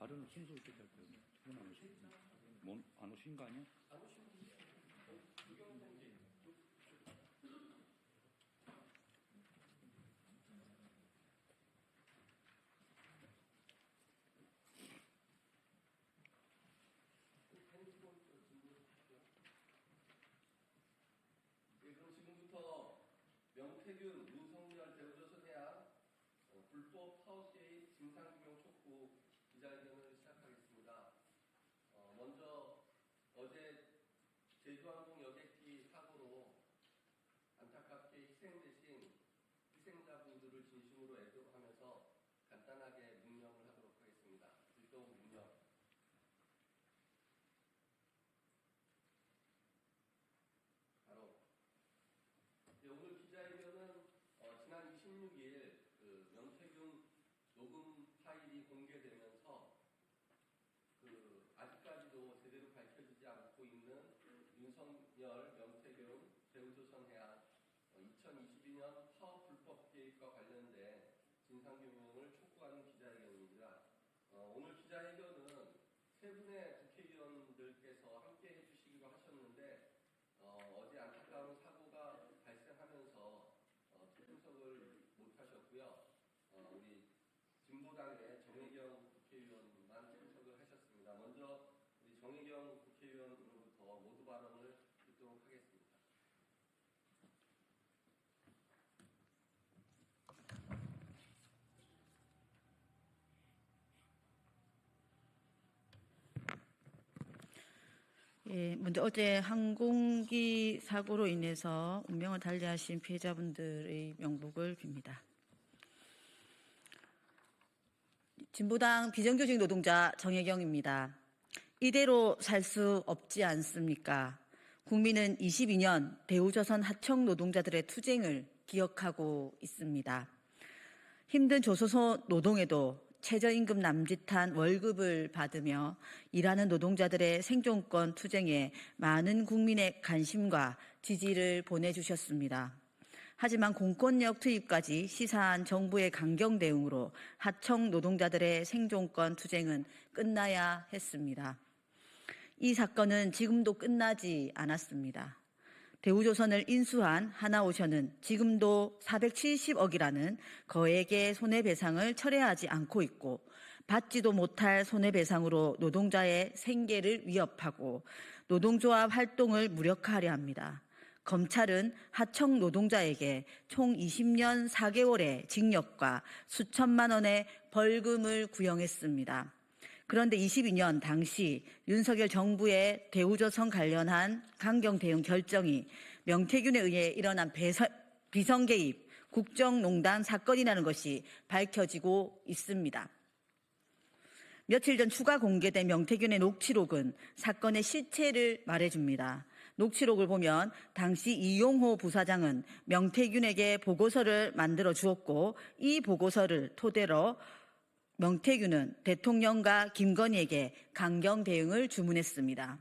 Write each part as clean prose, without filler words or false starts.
말은 순서 있게 될 거예요. 두분 안 오신 거, 안 오신 거 아니야? 안 오신 거. 그럼 지금부터 명태균, 윤석열 대우조선해양 불법 파워게이트 진상규명 촉구 기자회견을 시작하겠습니다. 먼저 어제 제주항공 여객기 사고로 안타깝게 희생되신 희생자분들을 진심으로 애도하면서 간단하게 묵념을 하도록 하겠습니다. 일동 묵념. 오늘 기자회견은 지난 26일 명태균 녹음 파일이 공개되면서 아직까지도 제대로 밝혀지지 않고 있는 윤석열, 명태균, 대우조선해양 2022년 파업 불법 개입과 관련된 진상규명을 촉구하는 기자회견입니다. 오늘 기자회견은 세 분의 국회의원들께서 함께 해주시기로 하셨는데 어제 안타까운 사고가 발생하면서 참석을 못하셨고요. 우리 진보당의 정혜경 국회의원만 참석을 하셨습니다. 먼저 우리 정혜경 국회의원으로부터 모두 발언을 듣도록 하겠습니다. 예, 먼저 어제 항공기 사고로 인해서 운명을 달리하신 피해자분들의 명복을 빕니다. 진보당 비정규직 노동자 정혜경입니다. 이대로 살 수 없지 않습니까? 국민은 22년 대우조선 하청 노동자들의 투쟁을 기억하고 있습니다. 힘든 조소소 노동에도 최저임금 남짓한 월급을 받으며 일하는 노동자들의 생존권 투쟁에 많은 국민의 관심과 지지를 보내주셨습니다. 하지만 공권력 투입까지 시사한 정부의 강경 대응으로 하청 노동자들의 생존권 투쟁은 끝나야 했습니다. 이 사건은 지금도 끝나지 않았습니다. 대우조선을 인수한 하나오션은 지금도 470억이라는 거액의 손해배상을 철회하지 않고 있고 받지도 못할 손해배상으로 노동자의 생계를 위협하고 노동조합 활동을 무력화하려 합니다. 검찰은 하청 노동자에게 총 20년 4개월의 징역과 수천만 원의 벌금을 구형했습니다. 그런데 22년 당시 윤석열 정부의 대우조선 관련한 강경 대응 결정이 명태균에 의해 일어난 비선개입 국정농단 사건이라는 것이 밝혀지고 있습니다. 며칠 전 추가 공개된 명태균의 녹취록은 사건의 실체를 말해줍니다. 녹취록을 보면 당시 이용호 부사장은 명태균에게 보고서를 만들어 주었고 이 보고서를 토대로 명태균은 대통령과 김건희에게 강경 대응을 주문했습니다.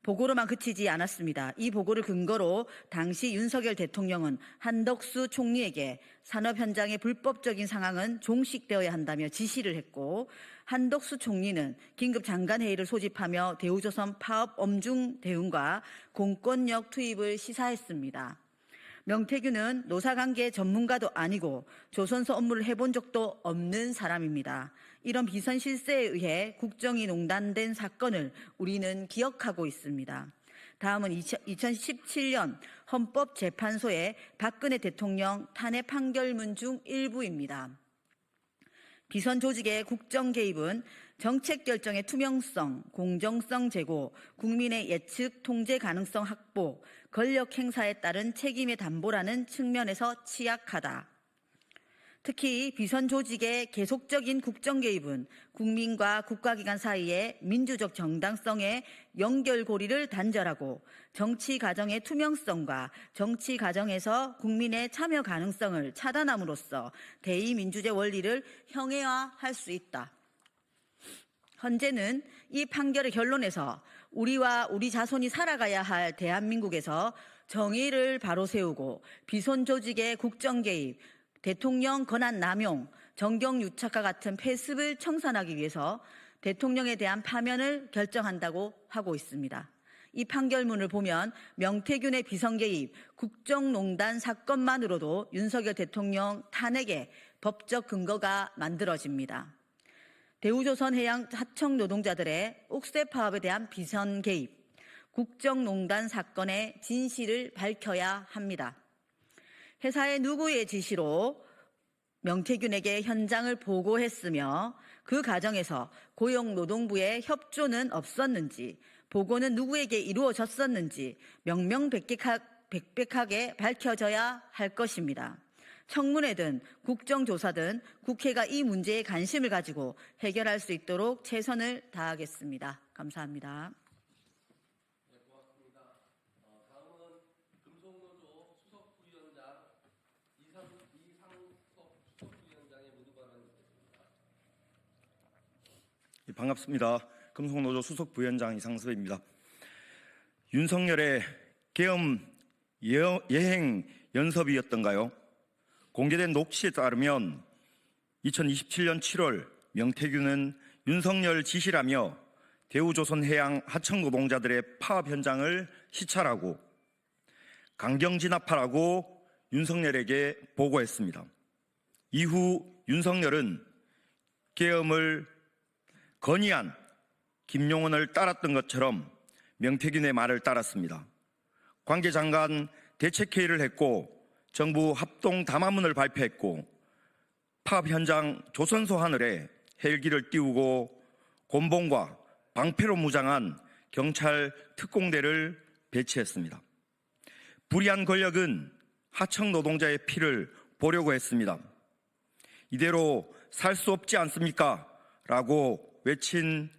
보고로만 그치지 않았습니다. 이 보고를 근거로 당시 윤석열 대통령은 한덕수 총리에게 산업 현장의 불법적인 상황은 종식되어야 한다며 지시를 했고 한덕수 총리는 긴급 장관회의를 소집하며 대우조선 파업 엄중 대응과 공권력 투입을 시사했습니다. 명태균은 노사관계 전문가도 아니고 조선소 업무를 해본 적도 없는 사람입니다. 이런 비선 실세에 의해 국정이 농단된 사건을 우리는 기억하고 있습니다. 다음은 2017년 헌법재판소의 박근혜 대통령 탄핵 판결문 중 일부입니다. 비선 조직의 국정 개입은 정책 결정의 투명성, 공정성 제고, 국민의 예측 통제 가능성 확보, 권력 행사에 따른 책임의 담보라는 측면에서 취약하다. 특히 비선 조직의 계속적인 국정 개입은 국민과 국가기관 사이의 민주적 정당성의 연결고리를 단절하고 정치 과정의 투명성과 정치 과정에서 국민의 참여 가능성을 차단함으로써 대의민주제 원리를 형해화할 수 있다. 현재는 이 판결의 결론에서 우리와 우리 자손이 살아가야 할 대한민국에서 정의를 바로 세우고 비선 조직의 국정 개입, 대통령 권한 남용, 정경유착과 같은 폐습을 청산하기 위해서 대통령에 대한 파면을 결정한다고 하고 있습니다. 이 판결문을 보면 명태균의 비선개입, 국정농단 사건만으로도 윤석열 대통령 탄핵의 법적 근거가 만들어집니다. 대우조선해양 하청 노동자들의 옥새 파업에 대한 비선 개입, 국정농단 사건의 진실을 밝혀야 합니다. 회사의 누구의 지시로 명태균에게 현장을 보고했으며 그 과정에서 고용노동부의 협조는 없었는지, 보고는 누구에게 이루어졌었는지 명명백백하게 밝혀져야 할 것입니다. 청문회든 국정조사든 국회가 이 문제에 관심을 가지고 해결할 수 있도록 최선을 다하겠습니다. 감사합니다. 네, 고맙습니다. 다음은 금속노조 수석 부위원장 이상섭 수석 부위원장의 모두 발언 듣겠습니다. 반갑습니다. 금속노조 수석 부위원장 이상섭입니다. 윤석열의 계엄 예행 연습이었던가요? 공개된 녹취에 따르면 2027년 7월 명태균은 윤석열 지시라며 대우조선해양 하청 노동자들의 파업 현장을 시찰하고 강경 진압하라고 윤석열에게 보고했습니다. 이후 윤석열은 계엄을 건의한 김용원을 따랐던 것처럼 명태균의 말을 따랐습니다. 관계장관 대책회의를 했고 정부 합동 담화문을 발표했고 파업 현장 조선소 하늘에 헬기를 띄우고 곤봉과 방패로 무장한 경찰 특공대를 배치했습니다. 불의한 권력은 하청 노동자의 피를 보려고 했습니다. 이대로 살 수 없지 않습니까? 라고 외친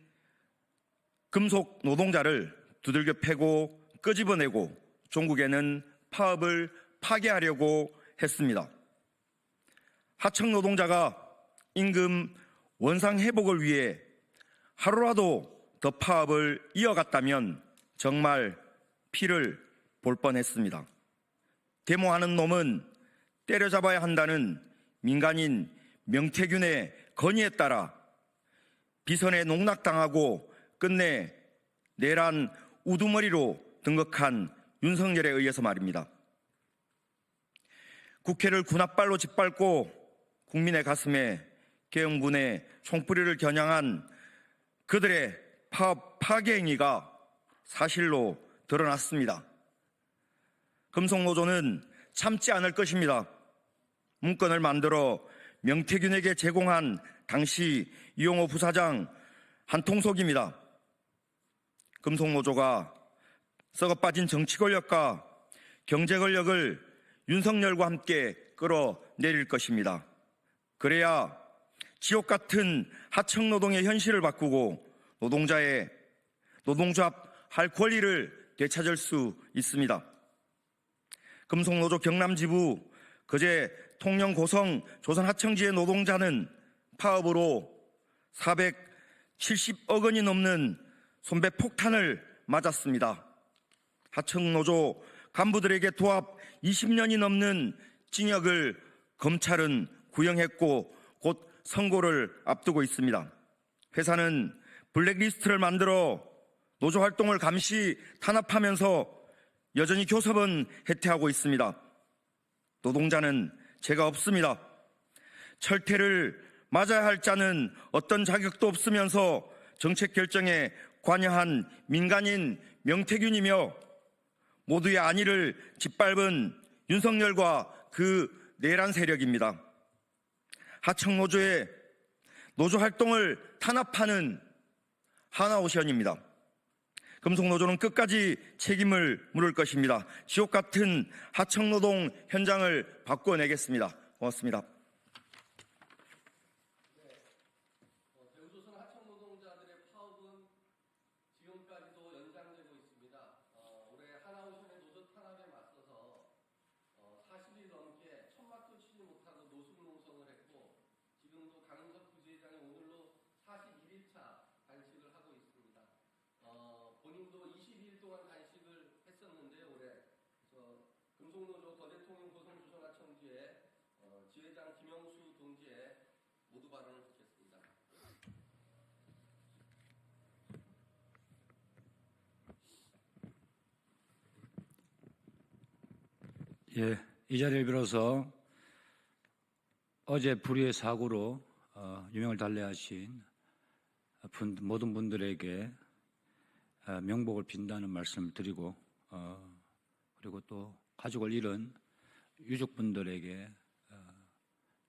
금속 노동자를 두들겨 패고 끄집어내고 종국에는 파업을 파괴하려고 했습니다. 하청 노동자가 임금 원상 회복을 위해 하루라도 더 파업을 이어갔다면 정말 피를 볼 뻔했습니다. 데모하는 놈은 때려잡아야 한다는 민간인 명태균의 건의에 따라 비선에 농락당하고 끝내 내란 우두머리로 등극한 윤석열에 의해서 말입니다. 국회를 군홧발로 짓밟고 국민의 가슴에 계엄군의 총뿌리를 겨냥한 그들의 파업 파괴 행위가 사실로 드러났습니다. 금속노조는 참지 않을 것입니다. 문건을 만들어 명태균에게 제공한 당시 이용호 부사장 한통속입니다. 금속노조가 썩어빠진 정치 권력과 경제 권력을 윤석열과 함께 끌어내릴 것입니다. 그래야 지옥 같은 하청노동의 현실을 바꾸고 노동조합할 권리를 되찾을 수 있습니다. 금속노조 경남지부 거제 통영 고성 조선하청지의 노동자는 파업으로 470억 원이 넘는 손배 폭탄을 맞았습니다. 하청노조 간부들에게 도합 20년이 넘는 징역을 검찰은 구형했고 곧 선고를 앞두고 있습니다. 회사는 블랙리스트를 만들어 노조 활동을 감시 탄압하면서 여전히 교섭은 해태하고 있습니다. 노동자는 죄가 없습니다. 철퇴를 맞아야 할 자는 어떤 자격도 없으면서 정책 결정에 관여한 민간인 명태균이며 모두의 안위를 짓밟은 윤석열과 그 내란 세력입니다. 하청노조의 노조 활동을 탄압하는 하나오션입니다. 금속노조는 끝까지 책임을 물을 것입니다. 지옥 같은 하청노동 현장을 바꿔내겠습니다. 고맙습니다. 대우조선 하청노동자들의 파업은 지금까지도 연장되고 있습니다. 올해 하나오션의 노조 탄압에 맞서서 40일 넘게 천막도 치지 못하고 노숙농성을 했고 지금도 강인석 부지회장이 오늘로 41일차 단식을 하고 있습니다. 본인도 22일 동안 단식을 했었는데 올해 금속노조 거제통영 고성조선하청지회 지회장 김영수 동지의 모두 발언을 듣겠습니다. 예, 이 자리를 빌어서 어제 불의의 사고로 유명을 달래하신 모든 분들에게 명복을 빈다는 말씀을 드리고 그리고 또 가족을 잃은 유족분들에게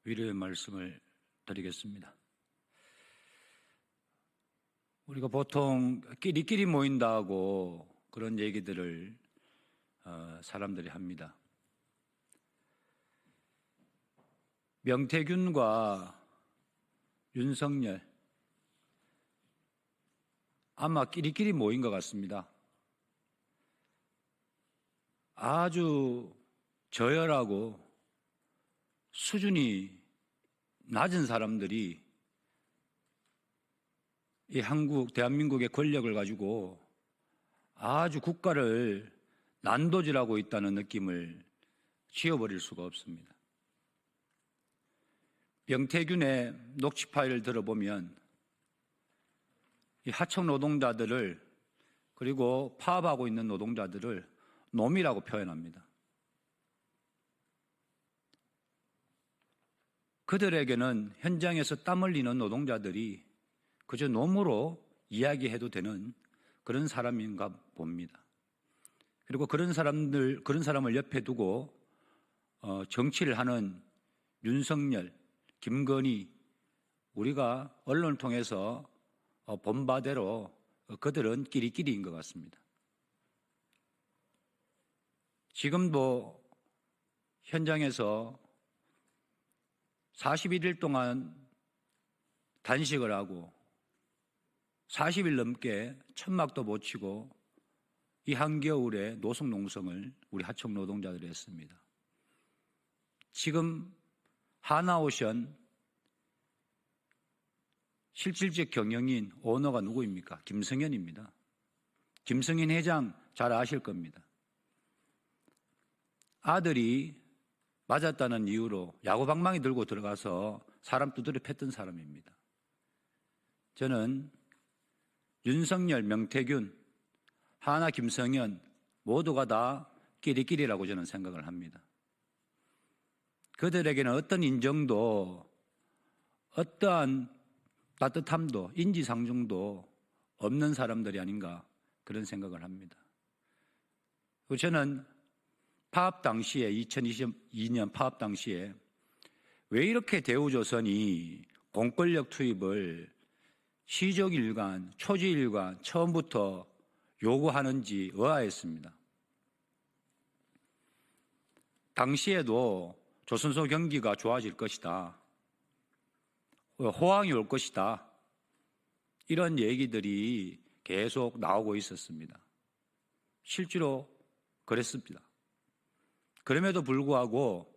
위로의 말씀을 드리겠습니다. 우리가 보통 끼리끼리 모인다고 그런 얘기들을 사람들이 합니다. 명태균과 윤석열 아마 끼리끼리 모인 것 같습니다. 아주 저열하고 수준이 낮은 사람들이 이 대한민국의 권력을 가지고 아주 국가를 난도질하고 있다는 느낌을 지워버릴 수가 없습니다. 명태균의 녹취 파일을 들어보면 이 하청 노동자들을 그리고 파업하고 있는 노동자들을 놈이라고 표현합니다. 그들에게는 현장에서 땀 흘리는 노동자들이 그저 놈으로 이야기해도 되는 그런 사람인가 봅니다. 그리고 그런 사람을 옆에 두고 정치를 하는 윤석열, 김건희, 우리가 언론을 통해서 본 바대로 그들은 끼리끼리인 것 같습니다. 지금도 현장에서 41일 동안 단식을 하고 40일 넘게 천막도 못 치고 이 한겨울에 노숙농성을 우리 하청 노동자들이 했습니다. 지금 하나오션 실질적 경영인 오너가 누구입니까? 김성현입니다. 김성현 회장 잘 아실 겁니다. 아들이 맞았다는 이유로 야구방망이 들고 들어가서 사람 두드려 팼던 사람입니다. 저는 윤석열, 명태균, 하나, 김성현 모두가 다 끼리끼리라고 저는 생각을 합니다. 그들에게는 어떤 인정도 어떠한 따뜻함도 인지상정도 없는 사람들이 아닌가 그런 생각을 합니다. 저는 파업 당시에 2022년 파업 당시에 왜 이렇게 대우조선이 공권력 투입을 시적일관, 초지일관 처음부터 요구하는지 의아했습니다. 당시에도 조선소 경기가 좋아질 것이다. 호황이 올 것이다. 이런 얘기들이 계속 나오고 있었습니다. 실제로 그랬습니다. 그럼에도 불구하고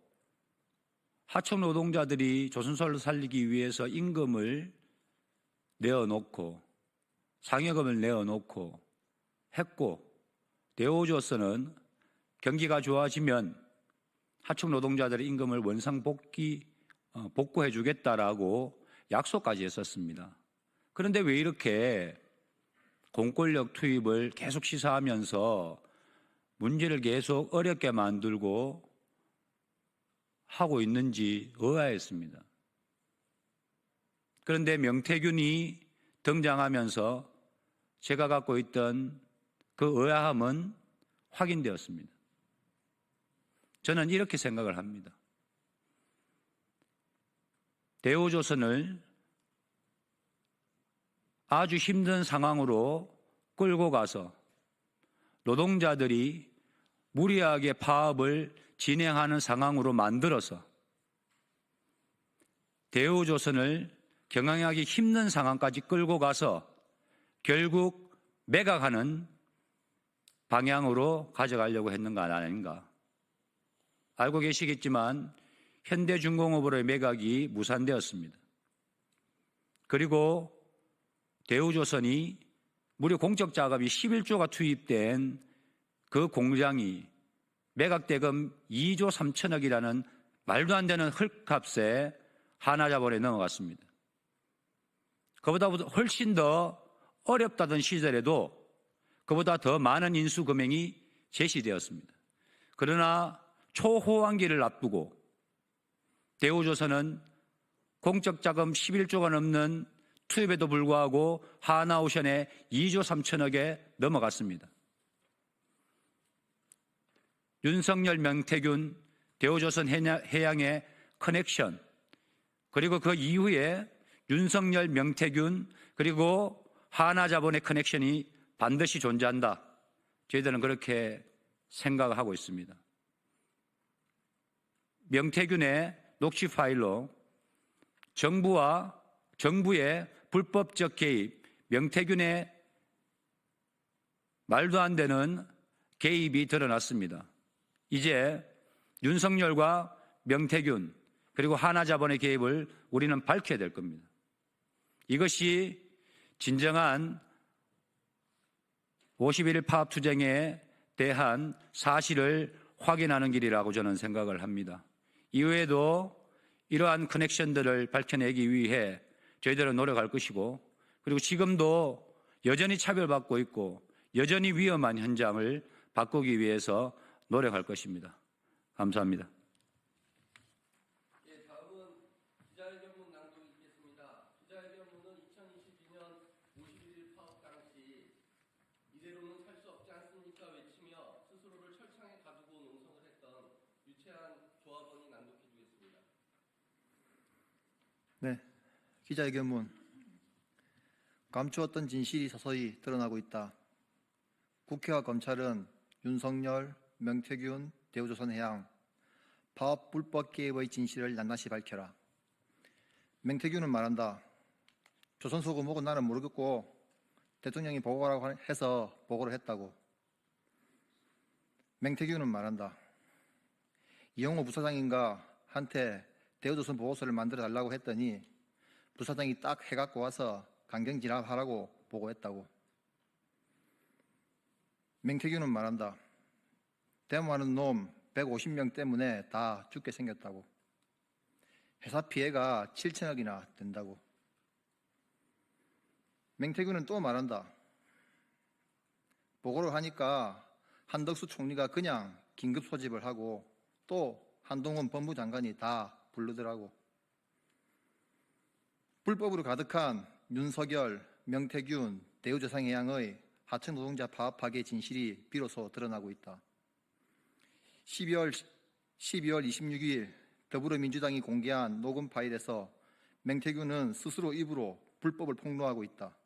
하청 노동자들이 조선소를 살리기 위해서 임금을 내어놓고 상여금을 내어놓고 했고 대우조선은 경기가 좋아지면 하청 노동자들의 임금을 원상 복구해 주겠다라고 약속까지 했었습니다. 그런데 왜 이렇게 공권력 투입을 계속 시사하면서 문제를 계속 어렵게 만들고 하고 있는지 의아했습니다. 그런데 명태균이 등장하면서 제가 갖고 있던 그 의아함은 확인되었습니다. 저는 이렇게 생각을 합니다. 대우조선을 아주 힘든 상황으로 끌고 가서 노동자들이 무리하게 파업을 진행하는 상황으로 만들어서 대우조선을 경영하기 힘든 상황까지 끌고 가서 결국 매각하는 방향으로 가져가려고 했는 거 아닌가. 알고 계시겠지만 현대중공업으로의 매각이 무산되었습니다. 그리고 대우조선이 무려 공적 자금이 11조가 투입된 그 공장이 매각대금 2조 3천억이라는 말도 안 되는 헐값에 하나자본에 넘어갔습니다. 그보다 훨씬 더 어렵다던 시절에도 그보다 더 많은 인수금액이 제시되었습니다. 그러나 초호황기를 앞두고 대우조선은 공적 자금 11조가 넘는 투입에도 불구하고 하나오션에 2조 3천억에 넘어갔습니다. 윤석열, 명태균, 대우조선 해양의 커넥션, 그리고 그 이후에 윤석열, 명태균, 그리고 하나자본의 커넥션이 반드시 존재한다. 저희들은 그렇게 생각을 하고 있습니다. 명태균의 녹취 파일로 정부의 불법적 개입, 명태균의 말도 안 되는 개입이 드러났습니다. 이제 윤석열과 명태균 그리고 하나자본의 개입을 우리는 밝혀야 될 겁니다. 이것이 진정한 51일 파업투쟁에 대한 사실을 확인하는 길이라고 저는 생각을 합니다. 이후에도 이러한 커넥션들을 밝혀내기 위해 저희들은 노력할 것이고, 그리고 지금도 여전히 차별받고 있고 여전히 위험한 현장을 바꾸기 위해서 노력할 것입니다. 감사합니다. 예, 다음은 기자회견문 낭독이 있겠습니다. 기자회견문은 2022년 51일 파업 당시 이대로는 살 수 없지 않습니까 외치며 스스로를 철창에 가두고 농성을 했던 유채한 조합원이 낭독해 주겠습니다. 네, 기자회견문. 감추었던 진실이 서서히 드러나고 있다. 국회와 검찰은 윤석열, 명태균, 대우조선해양 파업 불법 개입의 진실을 낱낱이 밝혀라. 명태균은 말한다. 조선소고 뭐고 나는 모르겠고 대통령이 보고하라고 해서 보고를 했다고. 명태균은 말한다. 이용호 부사장인가 한테 대우조선 보고서를 만들어 달라고 했더니 부사장이 딱 해갖고 와서 강경 진압하라고 보고했다고. 명태균은 말한다. 데모하는 놈 150명 때문에 다 죽게 생겼다고. 회사 피해가 7천억이나 된다고. 명태균은 또 말한다. 보고를 하니까 한덕수 총리가 그냥 긴급 소집을 하고 또 한동훈 법무장관이 다 부르더라고. 불법으로 가득한 윤석열, 명태균, 대우조선해양의 하청 노동자 파업 파괴 진실이 비로소 드러나고 있다. 12월 26일 더불어민주당이 공개한 녹음 파일에서 명태균은 스스로 입으로 불법을 폭로하고 있다.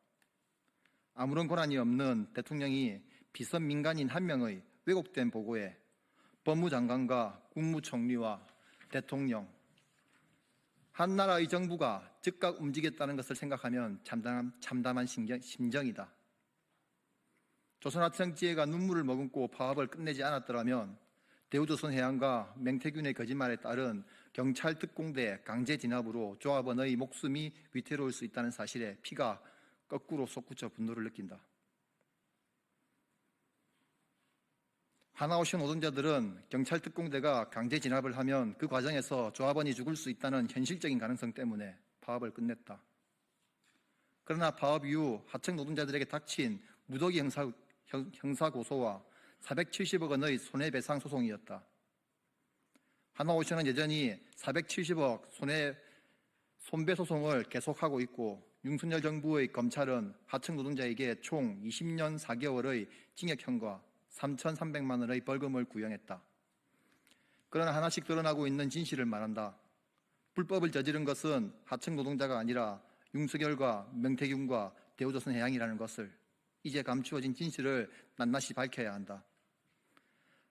아무런 권한이 없는 대통령이 비선 민간인 한 명의 왜곡된 보고에 법무장관과 국무총리와 대통령, 한 나라의 정부가 즉각 움직였다는 것을 생각하면 참담한 심정이다. 조선하청지회가 눈물을 머금고 파업을 끝내지 않았더라면 대우조선해양과 명태균의 거짓말에 따른 경찰 특공대 강제 진압으로 조합원의 목숨이 위태로울 수 있다는 사실에 피가 거꾸로 솟구쳐 분노를 느낀다. 하나오션 노동자들은 경찰 특공대가 강제 진압을 하면 그 과정에서 조합원이 죽을 수 있다는 현실적인 가능성 때문에 파업을 끝냈다. 그러나 파업 이후 하청 노동자들에게 닥친 무더기 형사고소와 470억 원의 손해배상 소송이었다. 하나오션은 여전히 470억 손배소송을 계속하고 있고 윤석열 정부의 검찰은 하청 노동자에게 총 20년 4개월의 징역형과 3,300만 원의 벌금을 구형했다. 그러나 하나씩 드러나고 있는 진실을 말한다. 불법을 저지른 것은 하청 노동자가 아니라 윤석열과 명태균과 대우조선해양이라는 것을, 이제 감추어진 진실을 낱낱이 밝혀야 한다.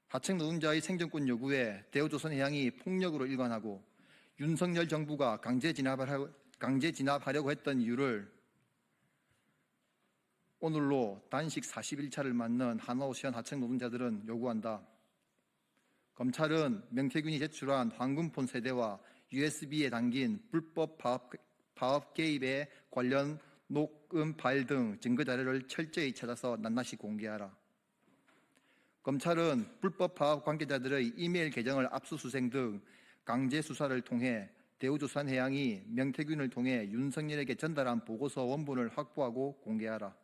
하청 노동자의 생존권 요구에 대우조선해양이 폭력으로 일관하고 윤석열 정부가 강제 진압하려고 했던 이유를 오늘로 단식 41차를 맞는 하나오션 하청 노동자들은 요구한다. 검찰은 명태균이 제출한 황금폰 세대와 USB에 담긴 불법 파업 개입에 관련 녹음 파일 등 증거 자료를 철저히 찾아서 낱낱이 공개하라. 검찰은 불법 파업 관계자들의 이메일 계정을 압수수색 등 강제 수사를 통해 대우조선해양이 명태균을 통해 윤석열에게 전달한 보고서 원본을 확보하고 공개하라.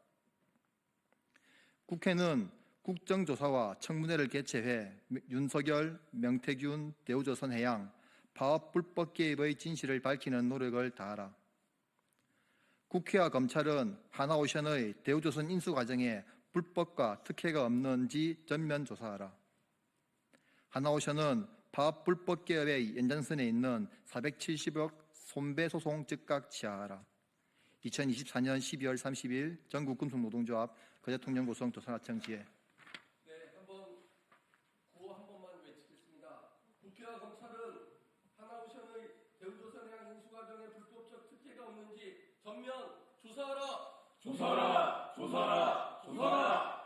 국회는 국정조사와 청문회를 개최해 윤석열, 명태균, 대우조선해양 파업 불법 개입의 진실을 밝히는 노력을 다하라. 국회와 검찰은 하나오션의 대우조선 인수 과정에 불법과 특혜가 없는지 전면 조사하라. 하나오션은 파업 불법 개입의 연장선에 있는 470억 손배소송 즉각 취하하라. 2024년 12월 30일 전국금속노동조합 거제통영 고성 조선하청 지혜. 네, 구호 한 번만 외치겠습니다. 국회와 검찰은 하나오션의 대우조선해양 인수 과정에 불법적 특혜가 없는지 전면 조사하라. 조사하라! 조사하라! 조사하라!